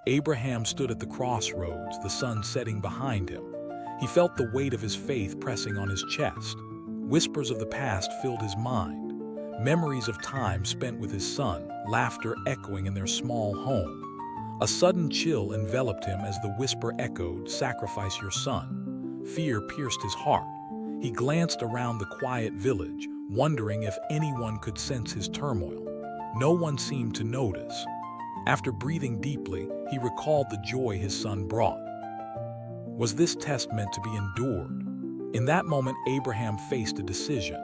Abraham stood at the crossroads, the sun setting behind him. He felt the weight of his faith pressing on his chest. Whispers of the past filled his mind, memories of time spent with his son, laughter echoing in their small home. A sudden chill enveloped him as the whisper echoed, "Sacrifice your son." Fear pierced his heart. He glanced around the quiet village, wondering if anyone could sense his turmoil. No one seemed to notice. After breathing deeply, he recalled the joy his son brought. Was this test meant to be endured? In that moment, Abraham faced a decision.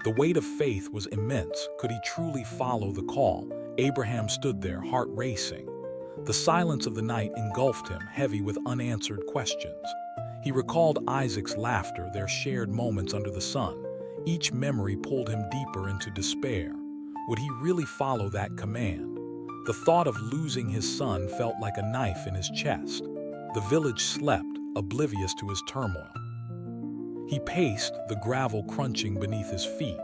The weight of faith was immense. Could he truly follow the call? Abraham stood there, heart racing. The silence of the night engulfed him, heavy with unanswered questions. He recalled Isaac's laughter, their shared moments under the sun. Each memory pulled him deeper into despair. Would he really follow that command? The thought of losing his son felt like a knife in his chest. The village slept, oblivious to his turmoil. He paced, the gravel crunching beneath his feet.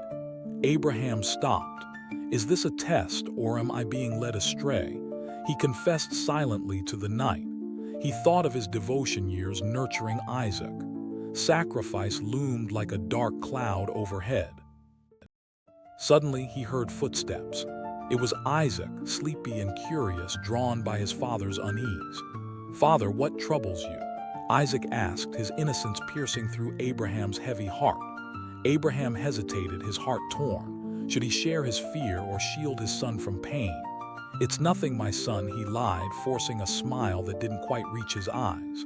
Abraham stopped. Is this a test, or am I being led astray? He confessed silently to the night. He thought of his devotion years nurturing Isaac. Sacrifice loomed like a dark cloud overhead. Suddenly, he heard footsteps. It was Isaac, sleepy and curious, drawn by his father's unease. "Father, what troubles you?" Isaac asked, his innocence piercing through Abraham's heavy heart. Abraham hesitated, his heart torn. Should he share his fear or shield his son from pain? "It's nothing, my son," he lied, forcing a smile that didn't quite reach his eyes.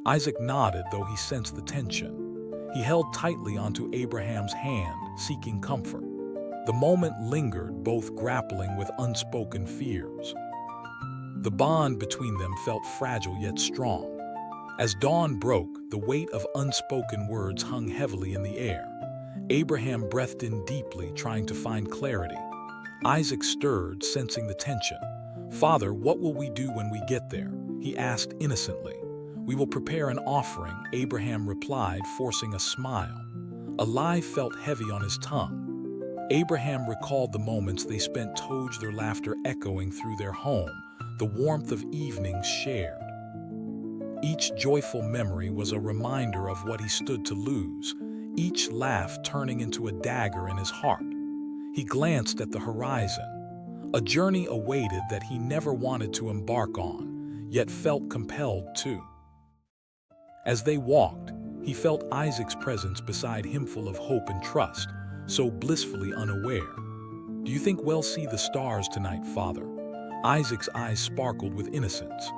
Isaac nodded, though he sensed the tension. He held tightly onto Abraham's hand, seeking comfort. The moment lingered, both grappling with unspoken fears. The bond between them felt fragile yet strong. As dawn broke, the weight of unspoken words hung heavily in the air. Abraham breathed in deeply, trying to find clarity. Isaac stirred, sensing the tension. "Father, what will we do when we get there?" he asked innocently. "We will prepare an offering," Abraham replied, forcing a smile. A lie felt heavy on his tongue. Abraham recalled the moments they spent together, their laughter echoing through their home, the warmth of evenings shared. Each joyful memory was a reminder of what he stood to lose, each laugh turning into a dagger in his heart. He glanced at the horizon. A journey awaited that he never wanted to embark on, yet felt compelled to. As they walked, he felt Isaac's presence beside him, full of hope and trust, so blissfully unaware. "Do you think we'll see the stars tonight, Father?" Isaac's eyes sparkled with innocence.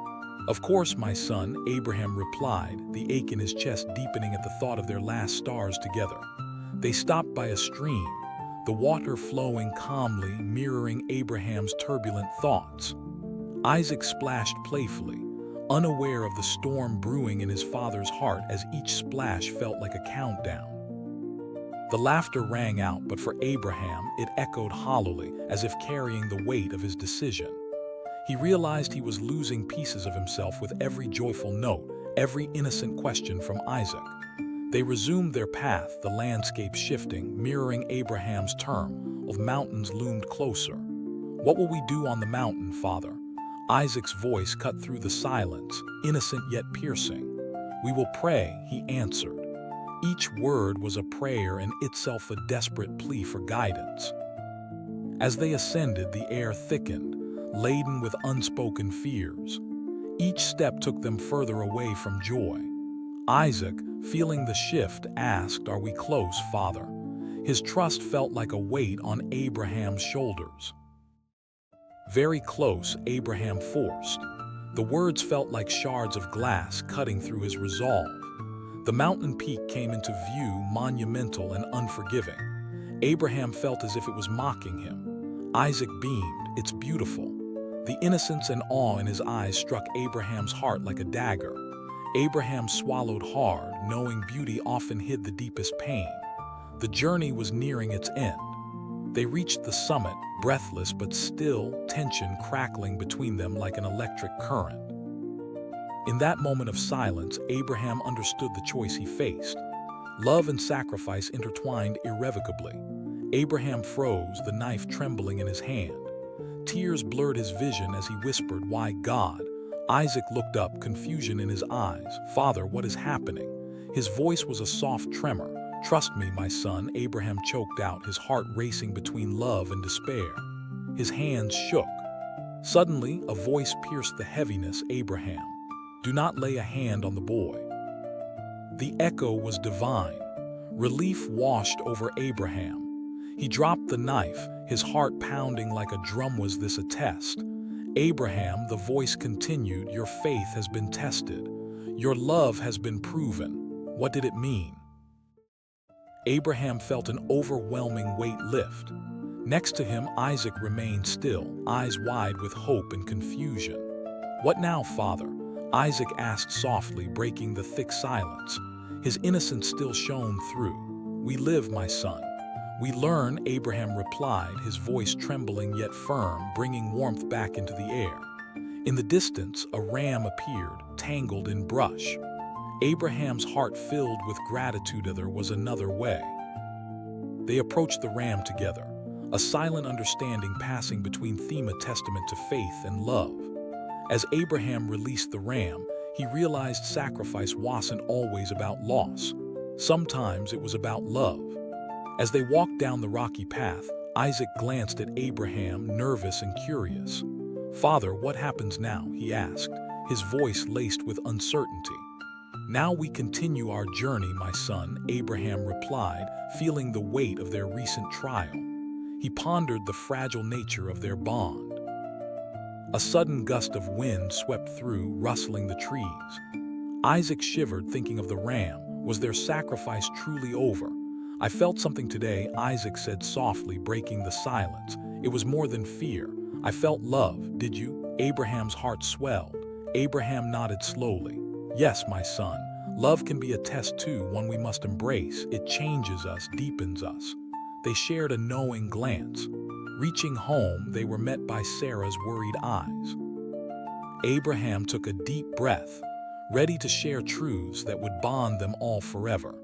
"Of course, my son," Abraham replied, the ache in his chest deepening at the thought of their last stars together. They stopped by a stream, the water flowing calmly, mirroring Abraham's turbulent thoughts. Isaac splashed playfully, unaware of the storm brewing in his father's heart as each splash felt like a countdown. The laughter rang out, but for Abraham, it echoed hollowly, as if carrying the weight of his decision. He realized he was losing pieces of himself with every joyful note, every innocent question from Isaac. They resumed their path, the landscape shifting, mirroring Abraham's term of mountains loomed closer. "What will we do on the mountain, Father?" Isaac's voice cut through the silence, innocent yet piercing. "We will pray," he answered. Each word was a prayer, in itself a desperate plea for guidance. As they ascended, the air thickened, laden with unspoken fears. Each step took them further away from joy. Isaac, feeling the shift, asked, "Are we close, Father?" His trust felt like a weight on Abraham's shoulders. "Very close," Abraham forced. The words felt like shards of glass cutting through his resolve. The mountain peak came into view, monumental and unforgiving. Abraham felt as if it was mocking him. Isaac beamed, "It's beautiful." The innocence and awe in his eyes struck Abraham's heart like a dagger. Abraham swallowed hard, knowing beauty often hid the deepest pain. The journey was nearing its end. They reached the summit, breathless but still, tension crackling between them like an electric current. In that moment of silence, Abraham understood the choice he faced. Love and sacrifice intertwined irrevocably. Abraham froze, the knife trembling in his hand. Tears blurred his vision as he whispered, "Why, God?" Isaac looked up, confusion in his eyes. "Father, what is happening?" His voice was a soft tremor. "Trust me, my son," Abraham choked out, his heart racing between love and despair. His hands shook. Suddenly, a voice pierced the heaviness. "Abraham, do not lay a hand on the boy." The echo was divine. Relief washed over Abraham. He dropped the knife, his heart pounding like a drum. "Was this a test?" "Abraham," the voice continued, "your faith has been tested. Your love has been proven." What did it mean? Abraham felt an overwhelming weight lift. Next to him, Isaac remained still, eyes wide with hope and confusion. "What now, father?" Isaac asked softly, breaking the thick silence. His innocence still shone through. "We live, my son. We learn," Abraham replied, his voice trembling yet firm, bringing warmth back into the air. In the distance, a ram appeared, tangled in brush. Abraham's heart filled with gratitude. There was another way. They approached the ram together, a silent understanding passing between them, a testament to faith and love. As Abraham released the ram, he realized sacrifice wasn't always about loss. Sometimes it was about love. As they walked down the rocky path, Isaac glanced at Abraham, nervous and curious. "Father, what happens now?" he asked, his voice laced with uncertainty. "Now we continue our journey, my son," Abraham replied, feeling the weight of their recent trial. He pondered the fragile nature of their bond. A sudden gust of wind swept through, rustling the trees. Isaac shivered, thinking of the ram. Was their sacrifice truly over? "I felt something today," Isaac said softly, breaking the silence. "It was more than fear. I felt love." "Did you?" Abraham's heart swelled. Abraham nodded slowly. "Yes, my son. Love can be a test too, one we must embrace. It changes us, deepens us." They shared a knowing glance. Reaching home, they were met by Sarah's worried eyes. Abraham took a deep breath, ready to share truths that would bond them all forever.